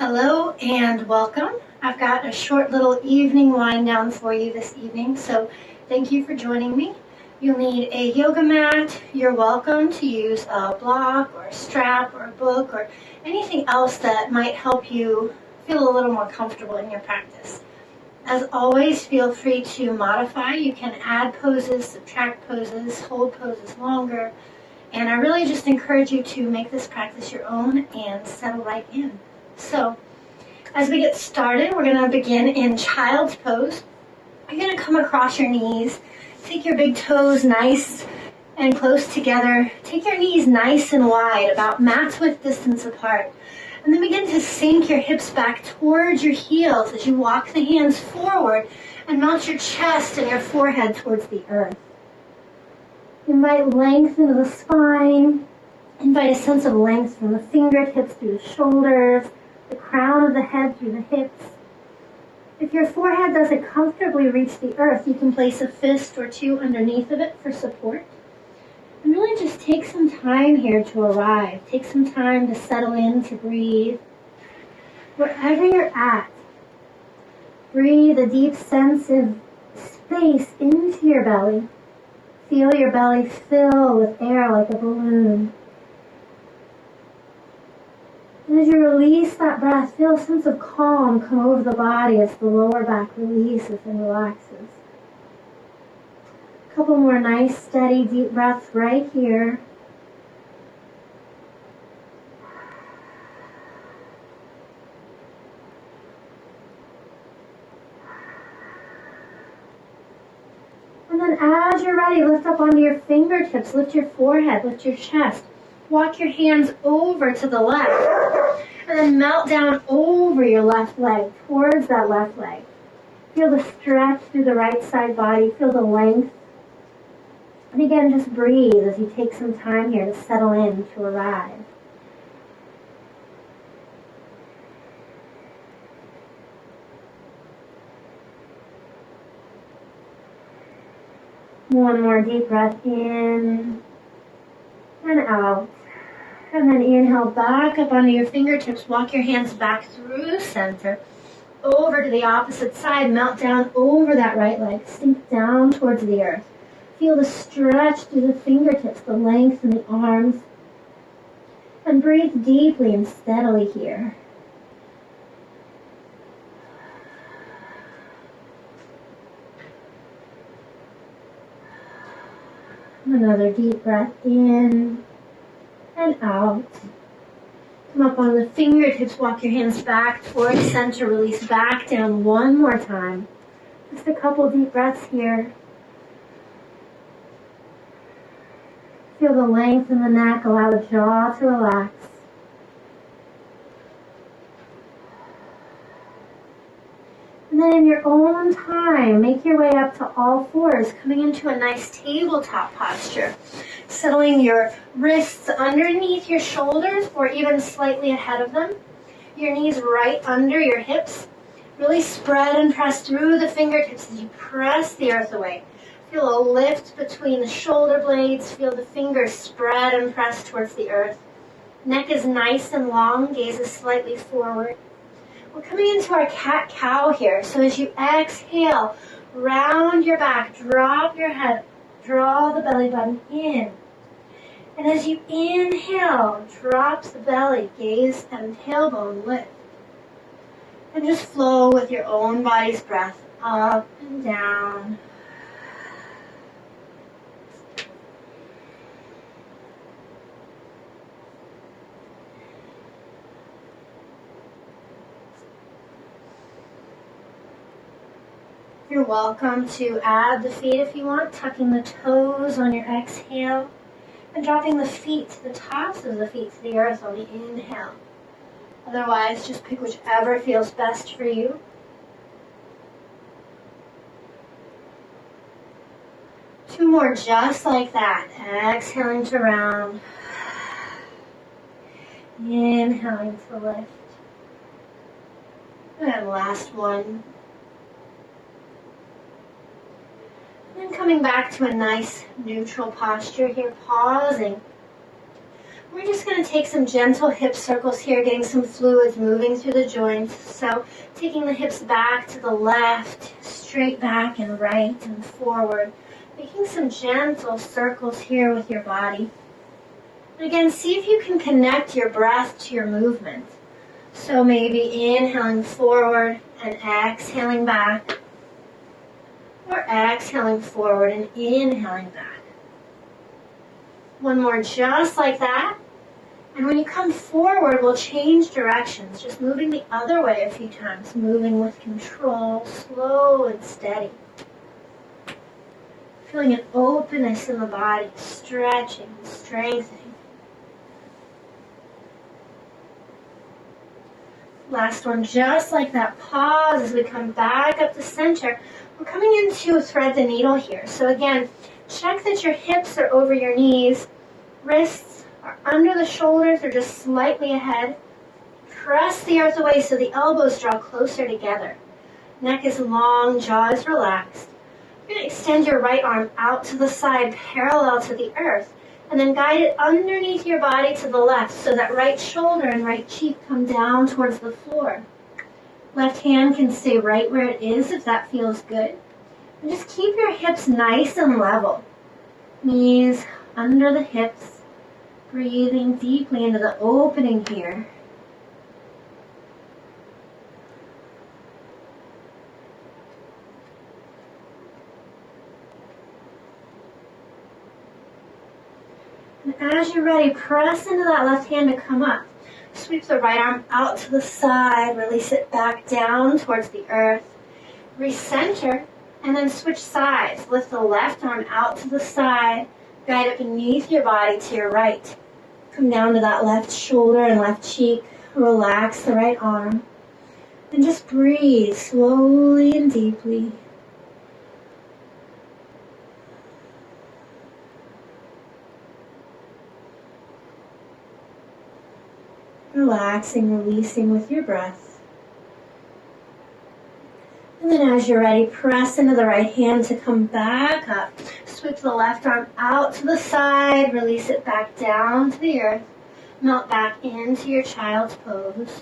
Hello and welcome. I've got a short little evening wind down for you this evening, so thank you for joining me. You'll need a yoga mat. You're welcome to use a block or a strap or a book or anything else that might help you feel a little more comfortable in your practice. As always, feel free to modify. You can add poses, subtract poses, hold poses longer, and I really just encourage you to make this practice your own and settle right in. So, as we get started, we're going to begin in child's pose. You're going to come across your knees. Take your big toes nice and close together. Take your knees nice and wide, about mat's width distance apart. And then begin to sink your hips back towards your heels as you walk the hands forward and mount your chest and your forehead towards the earth. Invite length into the spine. Invite a sense of length from the fingertips through the shoulders, the crown of the head through the hips. If your forehead doesn't comfortably reach the earth, you can place a fist or two underneath of it for support. And really just take some time here to arrive. Take some time to settle in, to breathe. Wherever you're at, breathe a deep sense of space into your belly. Feel your belly fill with air like a balloon. And as you release that breath, feel a sense of calm come over the body as the lower back releases and relaxes. A couple more nice, steady, deep breaths right here. And then as you're ready, lift up onto your fingertips, lift your forehead, lift your chest. Walk your hands over to the left, and then melt down over your left leg, towards that left leg. Feel the stretch through the right side body, feel the length. And again, just breathe as you take some time here to settle in, to arrive. One more deep breath in and out. And then inhale back up onto your fingertips. Walk your hands back through the center, over to the opposite side. Melt down over that right leg. Sink down towards the earth. Feel the stretch through the fingertips, the length in the arms. And breathe deeply and steadily here. Another deep breath in and out. Come up on the fingertips, walk your hands back towards center, release back down one more time. Just a couple deep breaths here. Feel the length in the neck, allow the jaw to relax. And then in your own time, make your way up to all fours, coming into a nice tabletop posture. Settling your wrists underneath your shoulders or even slightly ahead of them. Your knees right under your hips. Really spread and press through the fingertips as you press the earth away. Feel a lift between the shoulder blades. Feel the fingers spread and press towards the earth. Neck is nice and long, gaze is slightly forward. We're coming into our cat-cow here. So as you exhale, round your back, drop your head, draw the belly button in. And as you inhale, drop the belly, gaze and tailbone lift. And just flow with your own body's breath up and down. You're welcome to add the feet if you want, tucking the toes on your exhale. And dropping the feet to the tops of the feet to the earth on the inhale. Otherwise, just pick whichever feels best for you. Two more just like that. Exhaling to round. Inhaling to lift. And last one. And then coming back to a nice neutral posture here, pausing We're just going to take some gentle hip circles here, getting some fluids moving through the joints. So taking the hips back to the left, straight back and right and forward. Making some gentle circles here with your body. And again, see if you can connect your breath to your movement. So maybe inhaling forward and exhaling back. Or exhaling forward and inhaling back. One more just like that. And when you come forward, we'll change directions, just moving the other way a few times, moving with control, slow and steady. Feeling an openness in the body, stretching, strengthening. Last one, just like that. Pause as we come back up to center. We're coming into thread the needle here. So again, check that your hips are over your knees, wrists are under the shoulders or just slightly ahead. Press the earth away so the elbows draw closer together. Neck is long, jaw is relaxed. You're going to extend your right arm out to the side parallel to the earth and then guide it underneath your body to the left so that right shoulder and right cheek come down towards the floor. Left hand can stay right where it is if that feels good. And just keep your hips nice and level. Knees under the hips. Breathing deeply into the opening here. And as you're ready, press into that left hand to come up. Sweep the right arm out to the side, release it back down towards the earth. Recenter, and then switch sides. Lift the left arm out to the side, guide it beneath your body to your right. Come down to that left shoulder and left cheek. Relax the right arm. And just breathe slowly and deeply. Relaxing, releasing with your breath. And then as you're ready, press into the right hand to come back up. Sweep the left arm out to the side, release it back down to the earth. Melt back into your child's pose.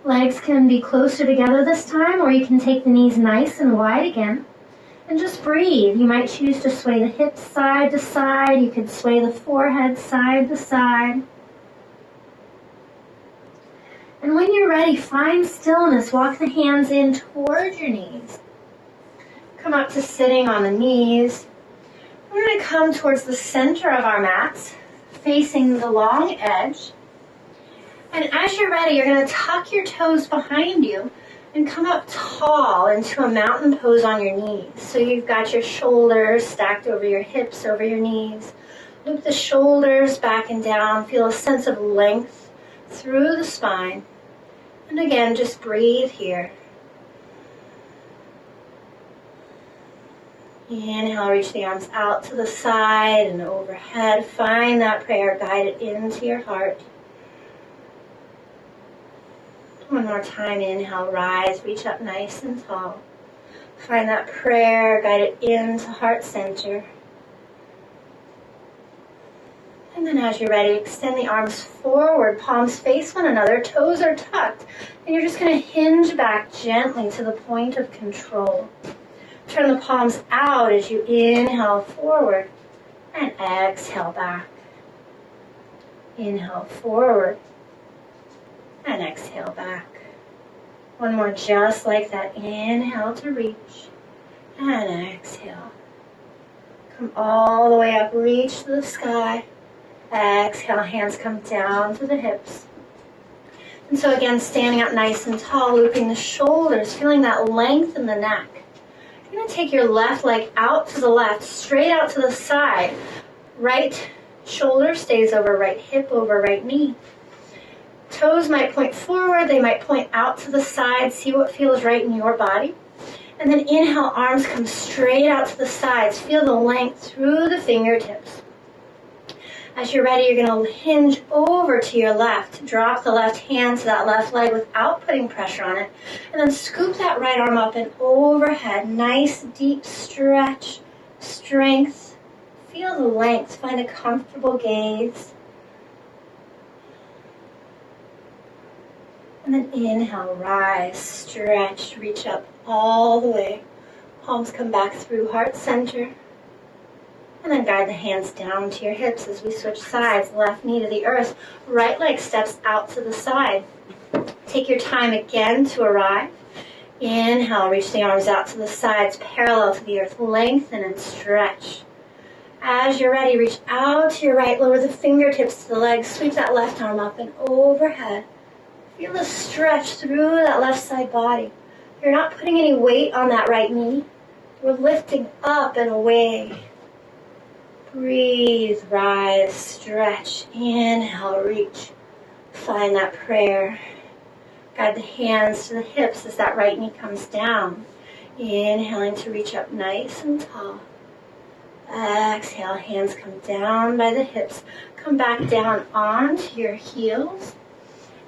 Legs can be closer together this time, or you can take the knees nice and wide again. And just breathe. You might choose to sway the hips side to side. You could sway the forehead side to side. And when you're ready, find stillness. Walk the hands in towards your knees. Come up to sitting on the knees. We're going to come towards the center of our mats, facing the long edge. And as you're ready, you're going to tuck your toes behind you and come up tall into a mountain pose on your knees. So you've got your shoulders stacked over your hips, over your knees. Loop the shoulders back and down. Feel a sense of length through the spine. And again, just breathe here. Inhale, reach the arms out to the side and overhead. Find that prayer, guide it into your heart. One more time, inhale, rise, reach up nice and tall. Find that prayer, guide it into heart center. And then as you're ready, extend the arms forward, palms face one another, toes are tucked. And you're just going to hinge back gently to the point of control. Turn the palms out as you inhale forward and exhale back. Inhale forward and exhale back. One more just like that. Inhale to reach and exhale. Come all the way up, reach to the sky. Exhale, hands come down to the hips. And so again, standing up nice and tall, looping the shoulders, feeling that length in the neck. You're going to take your left leg out to the left, straight out to the side. Right shoulder stays over right hip, over right knee. Toes might point forward, they might point out to the side. See what feels right in your body. And then inhale, arms come straight out to the sides. Feel the length through the fingertips. As you're ready, you're going to hinge over to your left. Drop the left hand to that left leg without putting pressure on it. And then scoop that right arm up and overhead. Nice deep stretch, strength. Feel the length. Find a comfortable gaze. And then inhale, rise, stretch, reach up all the way. Palms come back through heart center. And then guide the hands down to your hips as we switch sides. Left knee to the earth, right leg steps out to the side. Take your time again to arrive. Inhale, reach the arms out to the sides, parallel to the earth. Lengthen and stretch. As you're ready, reach out to your right, lower the fingertips to the legs, sweep that left arm up and overhead. Feel the stretch through that left side body. You're not putting any weight on that right knee. We're lifting up and away. Breathe, rise, stretch, inhale, reach. Find that prayer. Guide the hands to the hips as that right knee comes down. Inhaling to reach up nice and tall. Exhale, hands come down by the hips. Come back down onto your heels.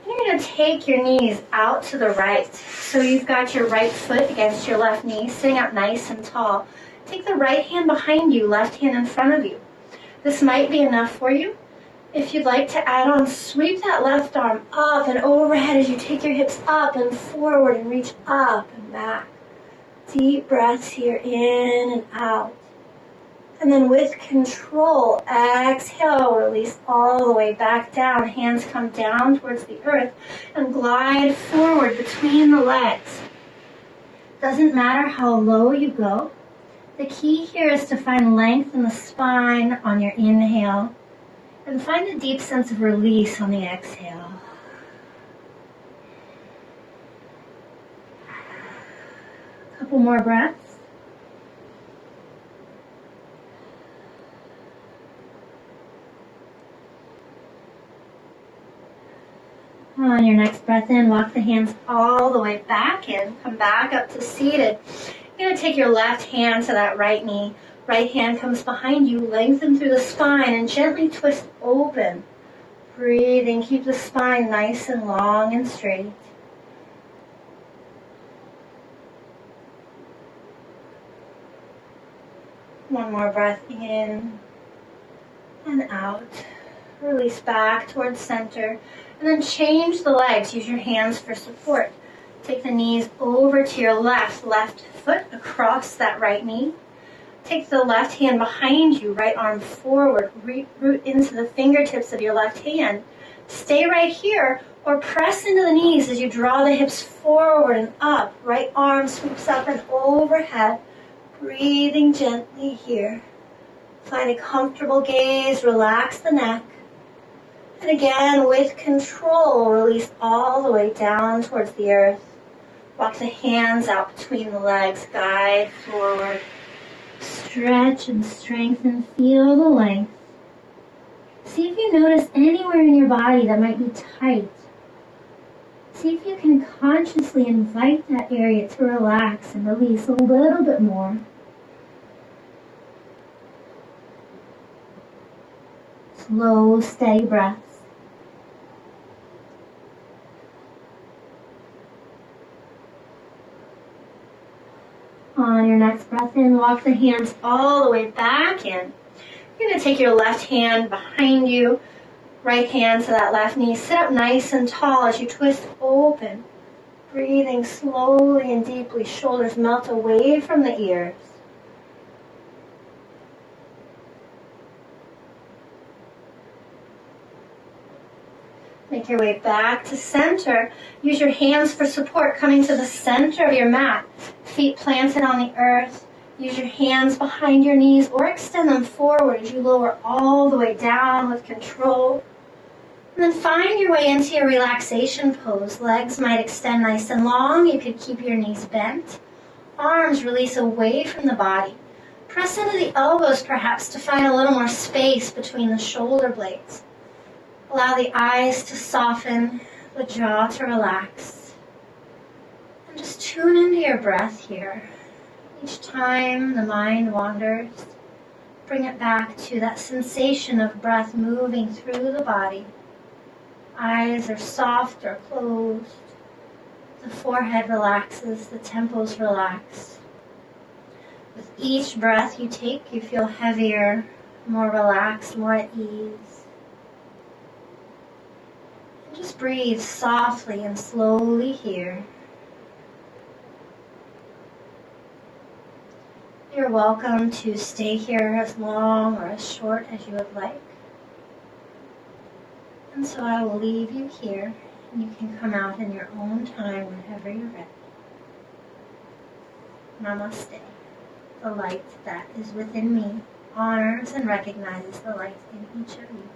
And you're going to take your knees out to the right. So you've got your right foot against your left knee, sitting up nice and tall. Take the right hand behind you, left hand in front of you. This might be enough for you. If you'd like to add on, sweep that left arm up and overhead as you take your hips up and forward and reach up and back. Deep breaths here, in and out. And then with control, exhale, release all the way back down. Hands come down towards the earth and glide forward between the legs. Doesn't matter how low you go. The key here is to find length in the spine on your inhale and find a deep sense of release on the exhale. A couple more breaths. On your next breath in, walk the hands all the way back in. Come back up to seated. You're going to take your left hand to that right knee. Right hand comes behind you. Lengthen through the spine and gently twist open. Breathing. Keep the spine nice and long and straight. One more breath in and out. Release back towards center. And then change the legs. Use your hands for support. Take the knees over to your left foot across that right knee. Take the left hand behind you, right arm forward. Root into the fingertips of your left hand. Stay right here or press into the knees as you draw the hips forward and up. Right arm sweeps up and overhead. Breathing gently here. Find a comfortable gaze. Relax the neck. And again, with control, release all the way down towards the earth. Walk the hands out between the legs. Guide forward. Stretch and strengthen. Feel the length. See if you notice anywhere in your body that might be tight. See if you can consciously invite that area to relax and release a little bit more. Slow, steady breaths. On your next breath in, walk the hands all the way back in. You're going to take your left hand behind you, right hand to that left knee. Sit up nice and tall as you twist open. Breathing slowly and deeply. Shoulders melt away from the ears. Make your way back to center. Use your hands for support, coming to the center of your mat. Feet planted on the earth. Use your hands behind your knees or extend them forward as you lower all the way down with control. And then find your way into your relaxation pose. Legs might extend nice and long. You could keep your knees bent. Arms release away from the body. Press into the elbows perhaps to find a little more space between the shoulder blades. Allow the eyes to soften, the jaw to relax. And just tune into your breath here. Each time the mind wanders, bring it back to that sensation of breath moving through the body. Eyes are soft or closed. The forehead relaxes, the temples relax. With each breath you take, you feel heavier, more relaxed, more at ease. Just breathe softly and slowly here. You're welcome to stay here as long or as short as you would like. And so I will leave you here, and you can come out in your own time whenever you're ready. Namaste. The light that is within me honors and recognizes the light in each of you.